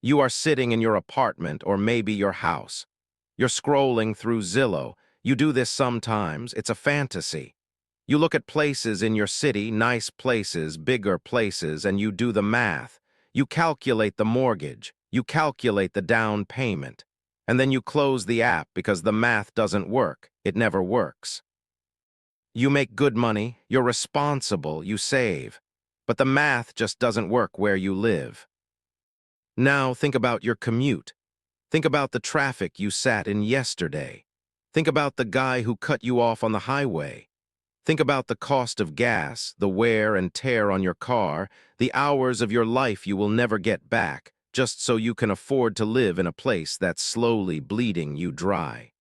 You are sitting in your apartment or maybe your house. You're scrolling through Zillow. You do this sometimes. It's a fantasy. You look at places in your city, nice places, bigger places, and you do the math. You calculate the mortgage. You calculate the down payment. And then you close the app because the math doesn't work. It never works. You make good money. You're responsible. You save. But the math just doesn't work where you live. Now think about your commute. Think about the traffic you sat in yesterday. Think about the guy who cut you off on the highway. Think about the cost of gas, the wear and tear on your car, the hours of your life you will never get back, just so you can afford to live in a place that's slowly bleeding you dry.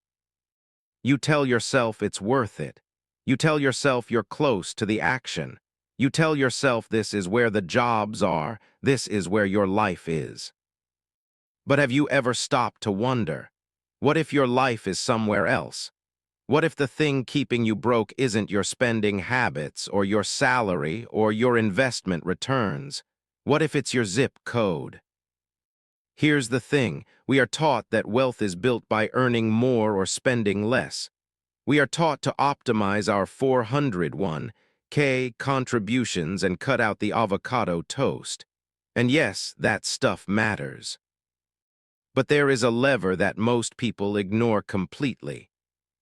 You tell yourself it's worth it. You tell yourself you're close to the action. You tell yourself this is where the jobs are, this is where your life is. But have you ever stopped to wonder, what if your life is somewhere else? What if the thing keeping you broke isn't your spending habits or your salary or your investment returns? What if it's your zip code? Here's the thing, we are taught that wealth is built by earning more or spending less. We are taught to optimize our 401k contributions and cut out the avocado toast. And yes, that stuff matters. But there is a lever that most people ignore completely.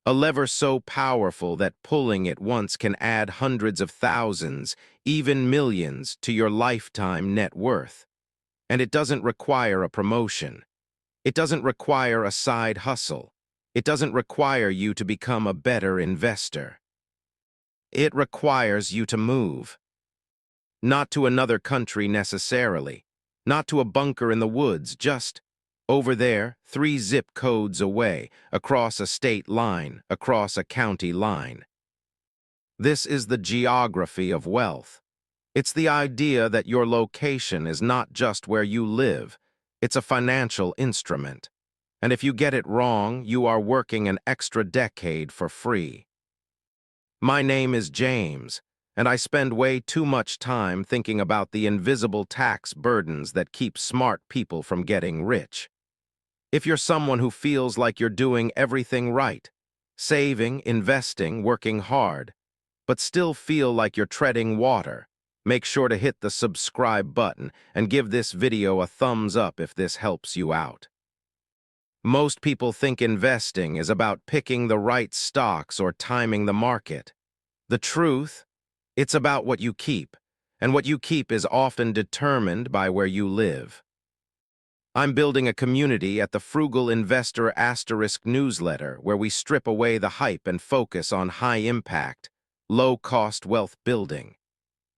A lever so powerful that pulling it once can add hundreds of thousands, even millions, to your lifetime net worth. And it doesn't require a promotion. It doesn't require a side hustle. It doesn't require you to become a better investor. It requires you to move. Not to another country necessarily. Not to a bunker in the woods, just over there, 3 zip codes away, across a state line, across a county line. This is the geography of wealth. It's the idea that your location is not just where you live, it's a financial instrument. And if you get it wrong, you are working an extra decade for free. My name is James, and I spend way too much time thinking about the invisible tax burdens that keep smart people from getting rich. If you're someone who feels like you're doing everything right, saving, investing, working hard, but still feel like you're treading water, make sure to hit the subscribe button and give this video a thumbs up if this helps you out. Most people think investing is about picking the right stocks or timing the market. The truth, it's about what you keep, and what you keep is often determined by where you live. I'm building a community at the Frugal Investor * newsletter where we strip away the hype and focus on high-impact, low-cost wealth building.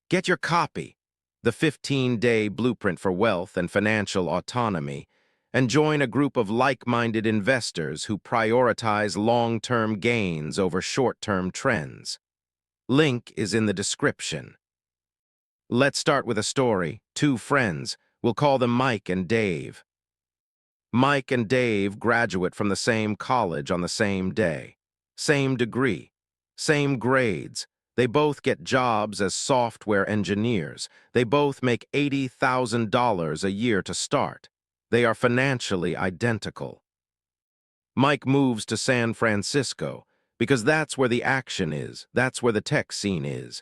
Get your copy, the 15-day blueprint for wealth and financial autonomy, and join a group of like-minded investors who prioritize long-term gains over short-term trends. Link is in the description. Let's start with a story. 2 friends, we'll call them Mike and Dave. Mike and Dave graduate from the same college on the same day. Same degree. Same grades. They both get jobs as software engineers. They both make $80,000 a year to start. They are financially identical. Mike moves to San Francisco because that's where the action is, that's where the tech scene is.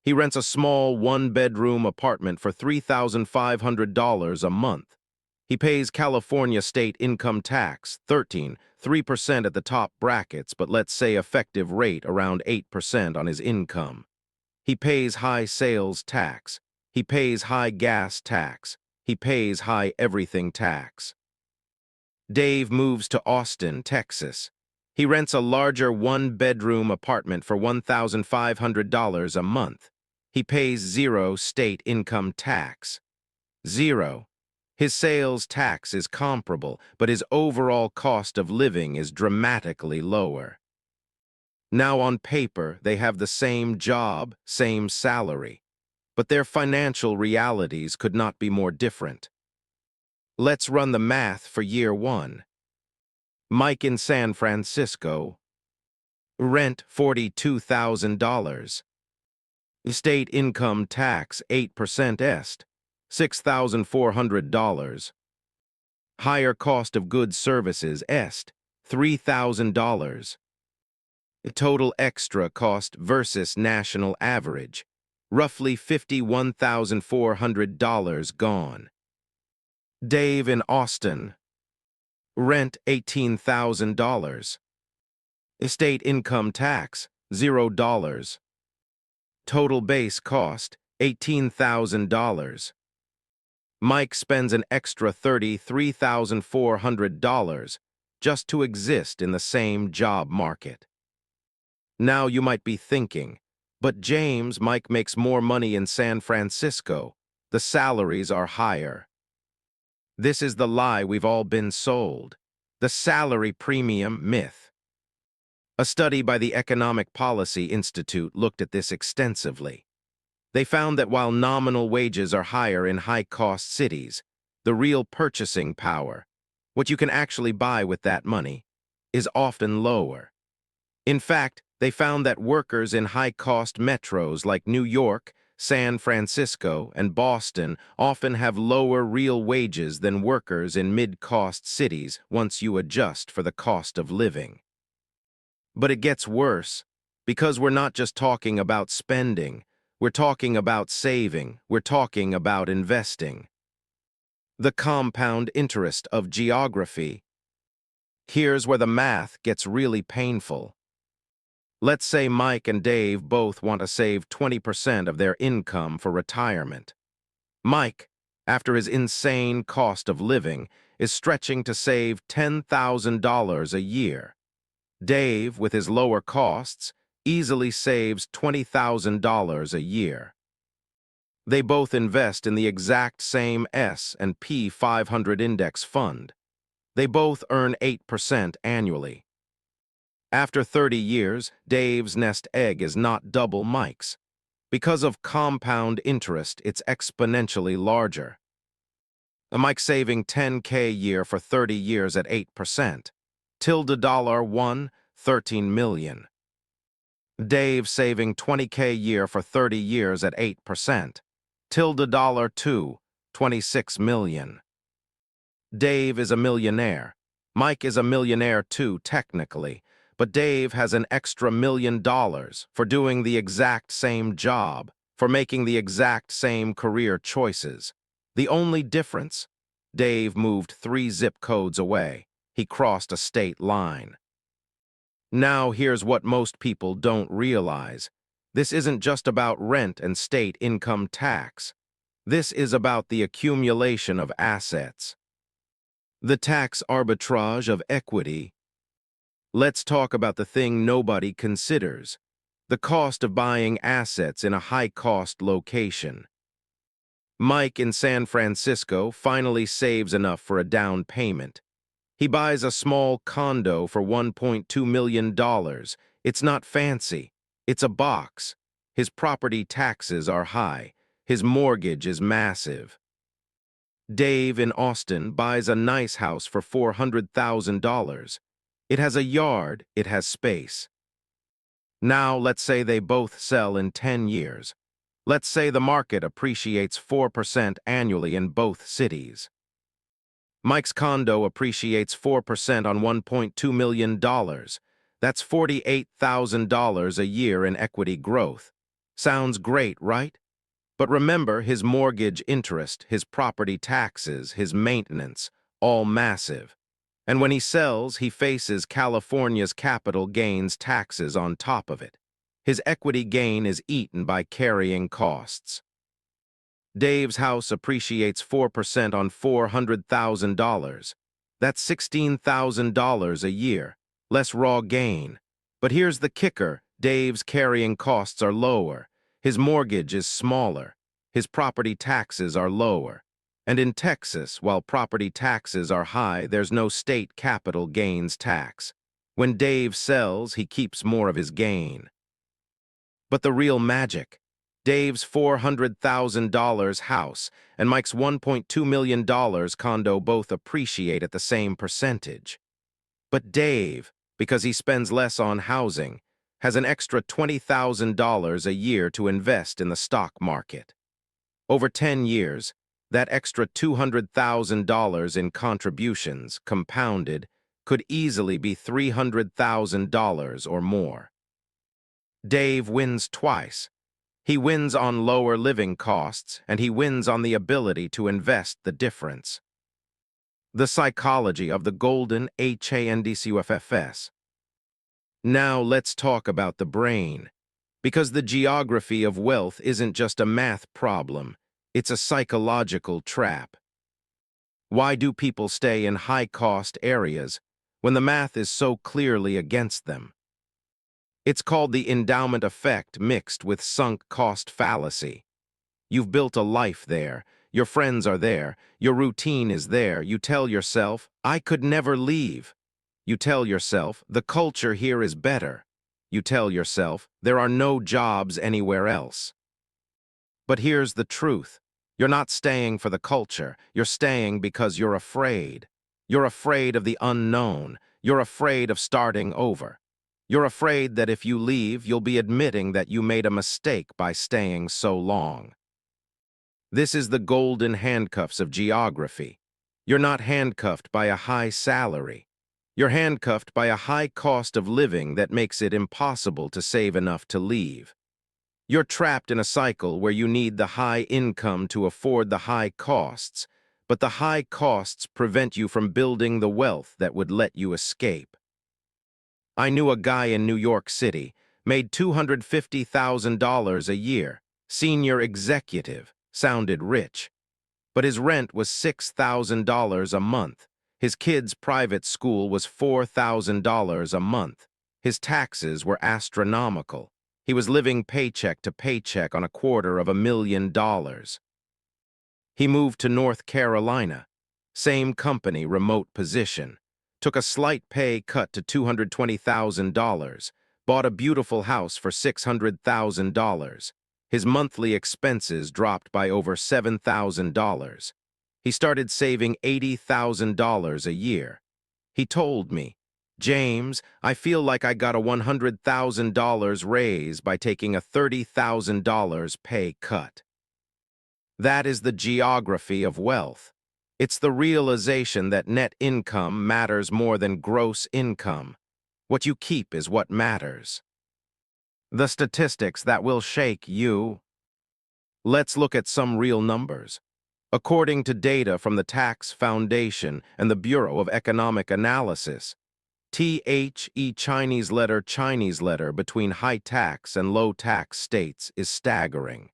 He rents a small 1-bedroom apartment for $3,500 a month. He pays California state income tax, 3% at the top brackets, but let's say effective rate around 8% on his income. He pays high sales tax. He pays high gas tax. He pays high everything tax. Dave moves to Austin, Texas. He rents a larger 1-bedroom apartment for $1,500 a month. He pays 0 state income tax. 0. His sales tax is comparable, but his overall cost of living is dramatically lower. Now on paper, they have the same job, same salary, but their financial realities could not be more different. Let's run the math for year 1. Mike in San Francisco. Rent $42,000. State income tax 8% est. $6,400. Higher cost of goods services est, $3,000. Total extra cost versus national average, roughly $51,400 gone. Dave in Austin. Rent $18,000. Estate income tax, $0. Total base cost, $18,000. Mike spends an extra $33,400 just to exist in the same job market. Now you might be thinking, but James, Mike makes more money in San Francisco. The salaries are higher. This is the lie we've all been sold. The salary premium myth. A study by the Economic Policy Institute looked at this extensively. They found that while nominal wages are higher in high-cost cities, the real purchasing power, what you can actually buy with that money, is often lower. In fact, they found that workers in high-cost metros like New York, San Francisco, and Boston often have lower real wages than workers in mid-cost cities once you adjust for the cost of living. But it gets worse, because we're not just talking about spending, we're talking about saving, we're talking about investing. The compound interest of geography. Here's where the math gets really painful. Let's say Mike and Dave both want to save 20% of their income for retirement. Mike, after his insane cost of living, is stretching to save $10,000 a year. Dave, with his lower costs, easily saves $20,000 a year. They both invest in the exact same S&P 500 index fund. They both earn 8% annually. After 30 years, Dave's nest egg is not double Mike's. Because of compound interest, it's exponentially larger. Mike saving $10K a year for 30 years at 8%. $1, $13 million. Dave saving $20K a year for 30 years at 8%. $2, $26 million. Dave is a millionaire. Mike is a millionaire too, technically, but Dave has an extra $1 million for doing the exact same job, for making the exact same career choices. The only difference? Dave moved 3 zip codes away. He crossed a state line. Now here's what most people don't realize. This isn't just about rent and state income tax. This is about the accumulation of assets. The tax arbitrage of equity. Let's talk about the thing nobody considers, the cost of buying assets in a high-cost location. Mike in San Francisco finally saves enough for a down payment. He buys a small condo for $1.2 million. It's not fancy. It's a box. His property taxes are high. His mortgage is massive. Dave in Austin buys a nice house for $400,000. It has a yard, it has space. Now let's say they both sell in 10 years. Let's say the market appreciates 4% annually in both cities. Mike's condo appreciates 4% on $1.2 million. That's $48,000 a year in equity growth. Sounds great, right? But remember, his mortgage interest, his property taxes, his maintenance, all massive. And when he sells, he faces California's capital gains taxes on top of it. His equity gain is eaten by carrying costs. Dave's house appreciates 4% on $400,000. That's $16,000 a year, less raw gain. But here's the kicker, Dave's carrying costs are lower. His mortgage is smaller. His property taxes are lower. And in Texas, while property taxes are high, there's no state capital gains tax. When Dave sells, he keeps more of his gain. But the real magic, Dave's $400,000 house and Mike's $1.2 million condo both appreciate at the same percentage. But Dave, because he spends less on housing, has an extra $20,000 a year to invest in the stock market. Over 10 years, That extra $200,000 in contributions, compounded, could easily be $300,000 or more. Dave wins twice. He wins on lower living costs, and he wins on the ability to invest the difference. The psychology of the golden HANDCUFFS. Now let's talk about the brain, because the geography of wealth isn't just a math problem, it's a psychological trap. Why do people stay in high-cost areas when the math is so clearly against them? It's called the endowment effect mixed with sunk cost fallacy. You've built a life there, your friends are there, your routine is there. You tell yourself, I could never leave. You tell yourself, the culture here is better. You tell yourself, there are no jobs anywhere else. But here's the truth. You're not staying for the culture. You're staying because you're afraid. You're afraid of the unknown. You're afraid of starting over. You're afraid that if you leave, you'll be admitting that you made a mistake by staying so long. This is the golden handcuffs of geography. You're not handcuffed by a high salary. You're handcuffed by a high cost of living that makes it impossible to save enough to leave. You're trapped in a cycle where you need the high income to afford the high costs, but the high costs prevent you from building the wealth that would let you escape. I knew a guy in New York City, made $250,000 a year, senior executive, sounded rich. But his rent was $6,000 a month. His kids' private school was $4,000 a month. His taxes were astronomical. He was living paycheck to paycheck on $250,000. He moved to North Carolina. Same company, remote position. Took a slight pay cut to $220,000. Bought a beautiful house for $600,000. His monthly expenses dropped by over $7,000. He started saving $80,000 a year. He told me, James, I feel like I got a $100,000 raise by taking a $30,000 pay cut. That is the geography of wealth. It's the realization that net income matters more than gross income. What you keep is what matters. The statistics that will shake you. Let's look at some real numbers. According to data from the Tax Foundation and the Bureau of Economic Analysis, Chinese letter between high tax and low tax states is staggering.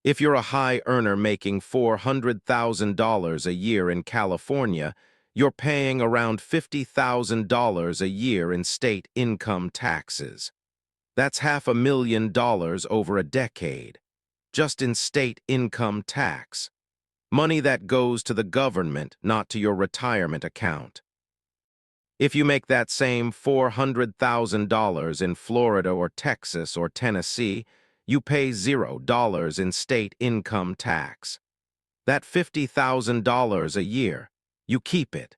If you're a high earner making $400,000 a year in California, you're paying around $50,000 a year in state income taxes. That's $500,000 over a decade, just in state income tax. Money that goes to the government, not to your retirement account. If you make that same $400,000 in Florida or Texas or Tennessee, you pay $0 in state income tax. That $50,000 a year, you keep it.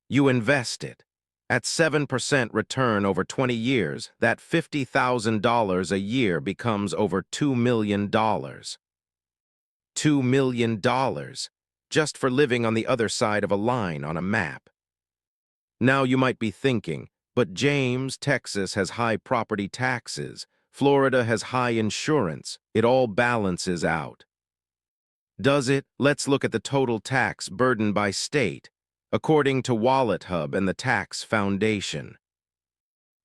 You invest it. At 7% return over 20 years, that $50,000 a year becomes over $2 million. $2 million, just for living on the other side of a line on a map. Now you might be thinking, but James, Texas has high property taxes. Florida has high insurance. It all balances out. Does it? Let's look at the total tax burden by state, according to WalletHub and the Tax Foundation.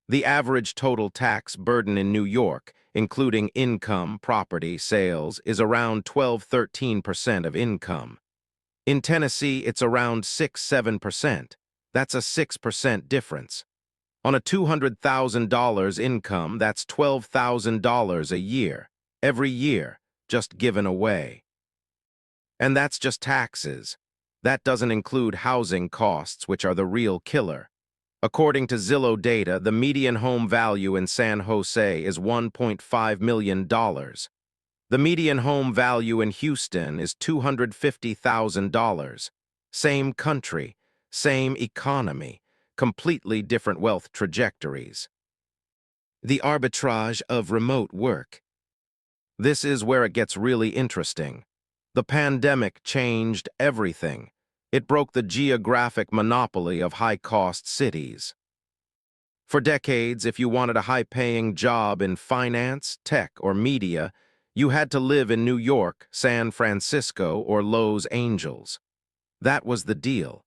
The average total tax burden in New York, including income, property, sales, is around 12–13% of income. In Tennessee, it's around 6–7%. That's a 6% difference. On a $200,000 income, that's $12,000 a year, every year, just given away. And that's just taxes. That doesn't include housing costs, which are the real killer. According to Zillow data, the median home value in San Jose is $1.5 million. The median home value in Houston is $250,000. Same country, same economy, completely different wealth trajectories. The arbitrage of remote work. This is where it gets really interesting. The pandemic changed everything. It broke the geographic monopoly of high-cost cities. For decades, if you wanted a high-paying job in finance, tech, or media, you had to live in New York, San Francisco, or Los Angeles. That was the deal.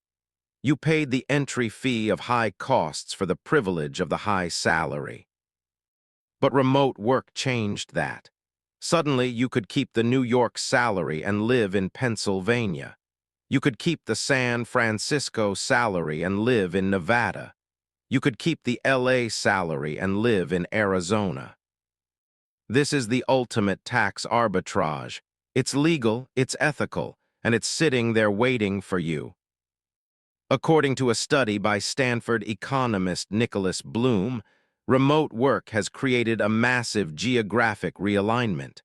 You paid the entry fee of high costs for the privilege of the high salary. But remote work changed that. Suddenly, you could keep the New York salary and live in Pennsylvania. You could keep the San Francisco salary and live in Nevada. You could keep the LA salary and live in Arizona. This is the ultimate tax arbitrage. It's legal, it's ethical, and it's sitting there waiting for you. According to a study by Stanford economist Nicholas Bloom, remote work has created a massive geographic realignment.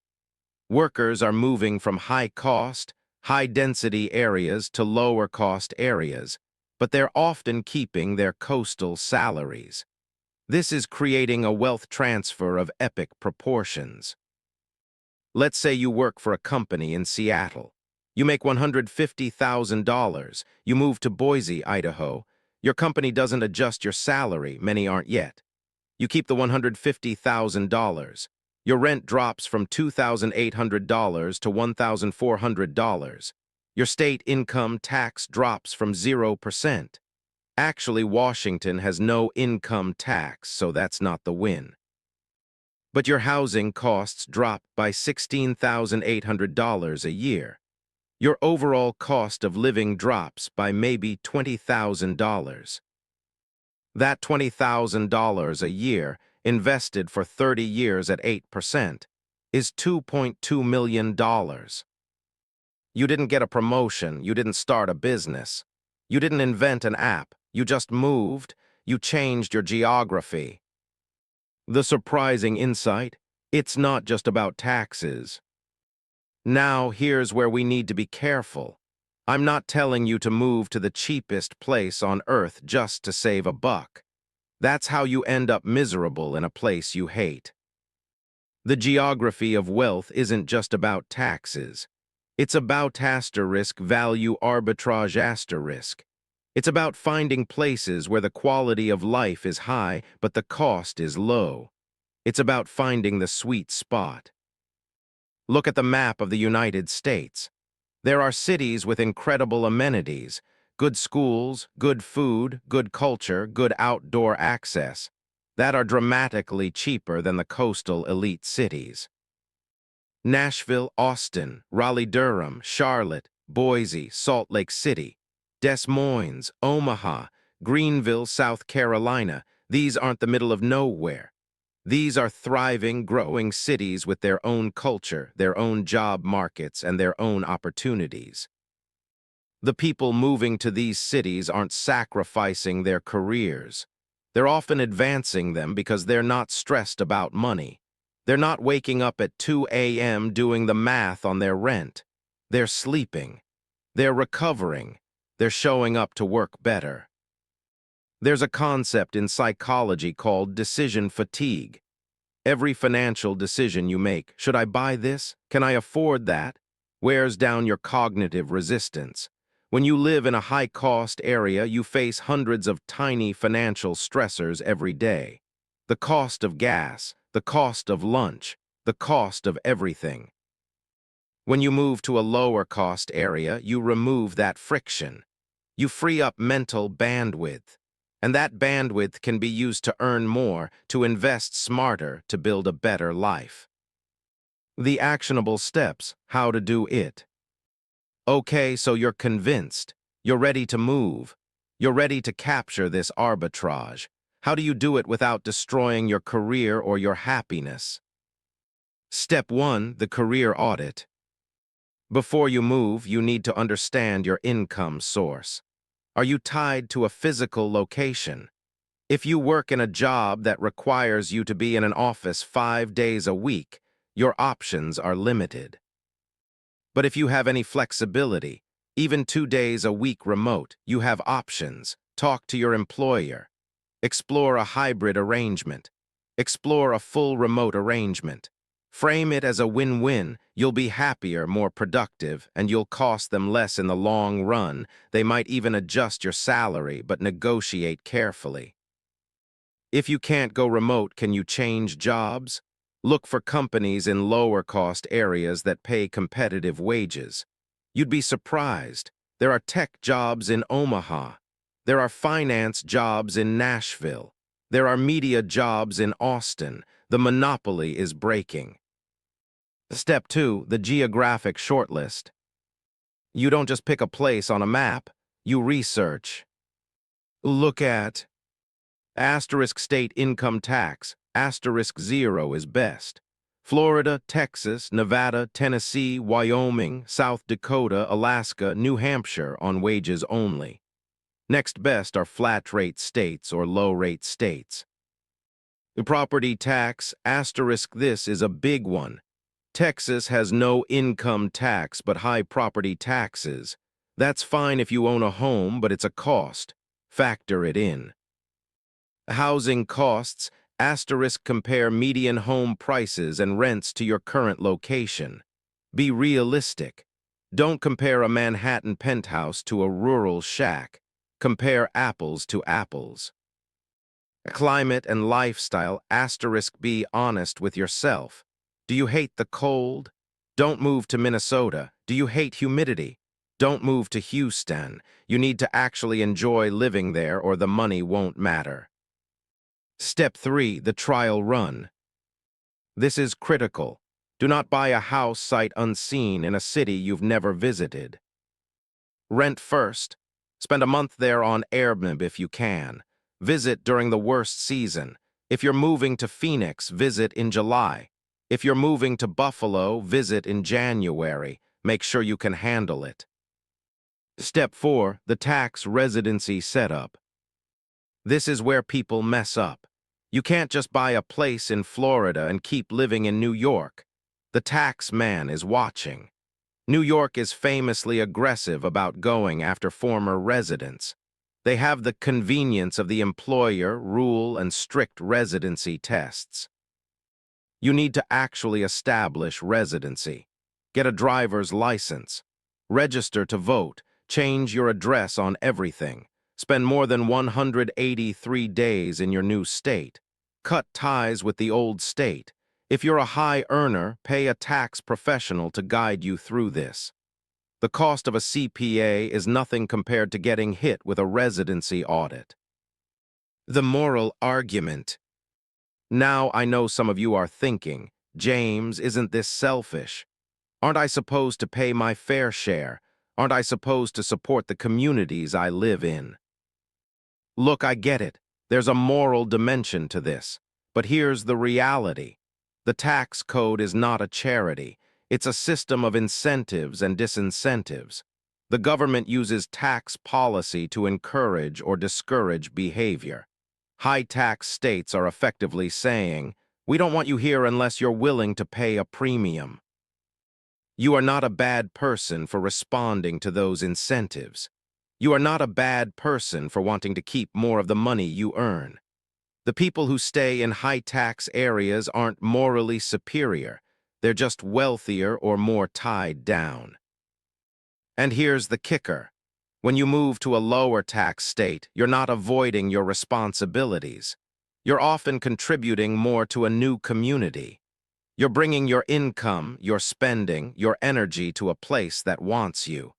Workers are moving from high-cost, high-density areas to lower-cost areas, but they're often keeping their coastal salaries. This is creating a wealth transfer of epic proportions. Let's say you work for a company in Seattle. You make $150,000. You move to Boise, Idaho. Your company doesn't adjust your salary, many aren't yet. You keep the $150,000. Your rent drops from $2,800 to $1,400. Your state income tax drops from 0%. Actually, Washington has no income tax, so that's not the win. But your housing costs drop by $16,800 a year. Your overall cost of living drops by maybe $20,000. That $20,000 a year, invested for 30 years at 8%, is $2.2 million. You didn't get a promotion, you didn't start a business. You didn't invent an app, you just moved, you changed your geography. The surprising insight, it's not just about taxes. Now, here's where we need to be careful. I'm not telling you to move to the cheapest place on earth just to save a buck. That's how you end up miserable in a place you hate. The geography of wealth isn't just about taxes. It's about asterisk value arbitrage asterisk. It's about finding places where the quality of life is high but the cost is low. It's about finding the sweet spot. Look at the map of the United States. There are cities with incredible amenities, good schools, good food, good culture, good outdoor access, that are dramatically cheaper than the coastal elite cities. Nashville, Austin, Raleigh-Durham, Charlotte, Boise, Salt Lake City, Des Moines, Omaha, Greenville, South Carolina, these aren't the middle of nowhere. These are thriving, growing cities with their own culture, their own job markets, and their own opportunities. The people moving to these cities aren't sacrificing their careers. They're often advancing them because they're not stressed about money. They're not waking up at 2 a.m. doing the math on their rent. They're sleeping. They're recovering. They're showing up to work better. There's a concept in psychology called decision fatigue. Every financial decision you make, should I buy this? Can I afford that? Wears down your cognitive resistance. When you live in a high-cost area, you face hundreds of tiny financial stressors every day. The cost of gas, the cost of lunch, the cost of everything. When you move to a lower-cost area, you remove that friction. You free up mental bandwidth. And that bandwidth can be used to earn more, to invest smarter, to build a better life. The actionable steps, how to do it. Okay, so you're convinced. You're ready to move. You're ready to capture this arbitrage. How do you do it without destroying your career or your happiness? Step 1, the career audit. Before you move, you need to understand your income source. Are you tied to a physical location? If you work in a job that requires you to be in an office 5 days a week, your options are limited. But if you have any flexibility, even 2 days a week remote, you have options. Talk to your employer. Explore a hybrid arrangement. Explore a full remote arrangement. Frame it as a win-win. You'll be happier, more productive, and you'll cost them less in the long run. They might even adjust your salary, but negotiate carefully. If you can't go remote, can you change jobs? Look for companies in lower-cost areas that pay competitive wages. You'd be surprised. There are tech jobs in Omaha. There are finance jobs in Nashville. There are media jobs in Austin. The monopoly is breaking. Step 2, the geographic shortlist. You don't just pick a place on a map. You research. Look at asterisk state income tax, asterisk 0 is best. Florida, Texas, Nevada, Tennessee, Wyoming, South Dakota, Alaska, New Hampshire on wages only. Next best are flat-rate states or low-rate states. Property tax, asterisk this is a big one. Texas has no income tax but high property taxes. That's fine if you own a home, but it's a cost. Factor it in. Housing costs, asterisk compare median home prices and rents to your current location. Be realistic. Don't compare a Manhattan penthouse to a rural shack. Compare apples to apples. Climate and lifestyle, asterisk be honest with yourself. Do you hate the cold? Don't move to Minnesota. Do you hate humidity? Don't move to Houston. You need to actually enjoy living there or the money won't matter. Step 3, the trial run. This is critical. Do not buy a house sight unseen in a city you've never visited. Rent first. Spend a month there on Airbnb if you can. Visit during the worst season. If you're moving to Phoenix, visit in July. If you're moving to Buffalo, visit in January. Make sure you can handle it. Step 4, the tax residency setup. This is where people mess up. You can't just buy a place in Florida and keep living in New York. The tax man is watching. New York is famously aggressive about going after former residents. They have the convenience of the employer rule and strict residency tests. You need to actually establish residency. Get a driver's license. Register to vote. Change your address on everything. Spend more than 183 days in your new state. Cut ties with the old state. If you're a high earner, pay a tax professional to guide you through this. The cost of a CPA is nothing compared to getting hit with a residency audit. The moral argument. Now I know some of you are thinking, James, isn't this selfish? Aren't I supposed to pay my fair share? Aren't I supposed to support the communities I live in? Look, I get it. There's a moral dimension to this. But here's the reality. The tax code is not a charity. It's a system of incentives and disincentives. The government uses tax policy to encourage or discourage behavior. High-tax states are effectively saying, we don't want you here unless you're willing to pay a premium. You are not a bad person for responding to those incentives. You are not a bad person for wanting to keep more of the money you earn. The people who stay in high-tax areas aren't morally superior. They're just wealthier or more tied down. And here's the kicker. When you move to a lower tax state, you're not avoiding your responsibilities. You're often contributing more to a new community. You're bringing your income, your spending, your energy to a place that wants you.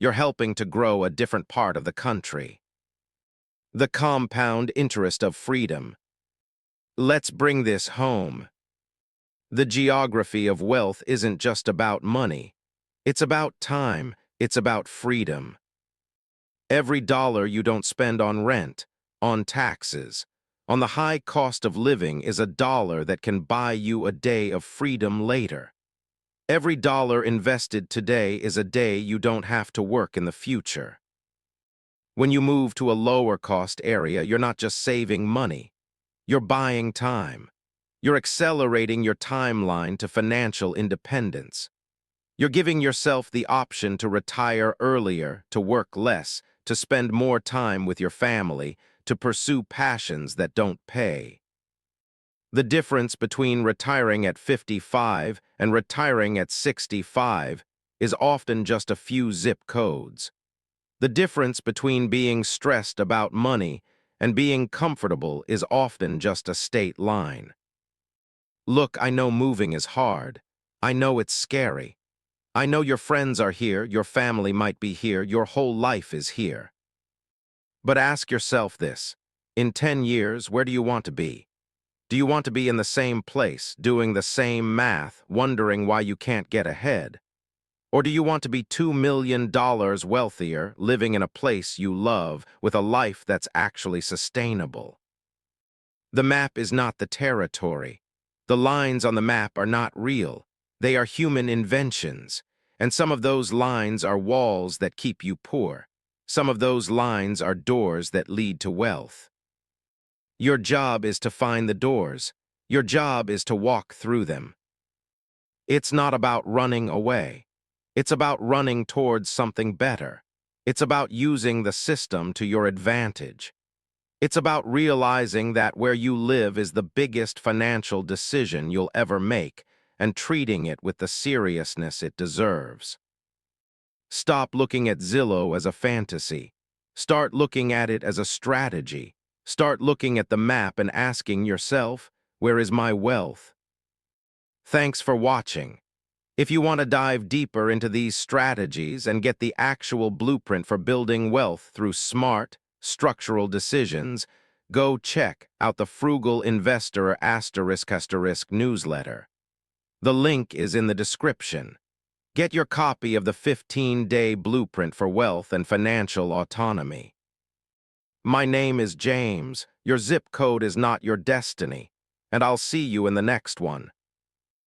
You're helping to grow a different part of the country. The compound interest of freedom. Let's bring this home. The geography of wealth isn't just about money. It's about time. It's about freedom. Every dollar you don't spend on rent, on taxes, on the high cost of living is a dollar that can buy you a day of freedom later. Every dollar invested today is a day you don't have to work in the future. When you move to a lower-cost area, you're not just saving money. You're buying time. You're accelerating your timeline to financial independence. You're giving yourself the option to retire earlier, to work less, to spend more time with your family, to pursue passions that don't pay. The difference between retiring at 55 and retiring at 65 is often just a few zip codes. The difference between being stressed about money and being comfortable is often just a state line. Look, I know moving is hard. I know it's scary. I know your friends are here, your family might be here, your whole life is here. But ask yourself this: in 10 years, where do you want to be? Do you want to be in the same place, doing the same math, wondering why you can't get ahead? Or do you want to be $2 million wealthier, living in a place you love, with a life that's actually sustainable? The map is not the territory. The lines on the map are not real. They are human inventions. And some of those lines are walls that keep you poor. Some of those lines are doors that lead to wealth. Your job is to find the doors. Your job is to walk through them. It's not about running away. It's about running towards something better. It's about using the system to your advantage. It's about realizing that where you live is the biggest financial decision you'll ever make and treating it with the seriousness it deserves. Stop looking at Zillow as a fantasy. Start looking at it as a strategy. Start looking at the map and asking yourself, where is my wealth? Thanks for watching. If you want to dive deeper into these strategies and get the actual blueprint for building wealth through smart, structural decisions, go check out the Frugal Investor *** newsletter. The link is in the description. Get your copy of the 15-day blueprint for wealth and financial autonomy. My name is James. Your zip code is not your destiny, and I'll see you in the next one.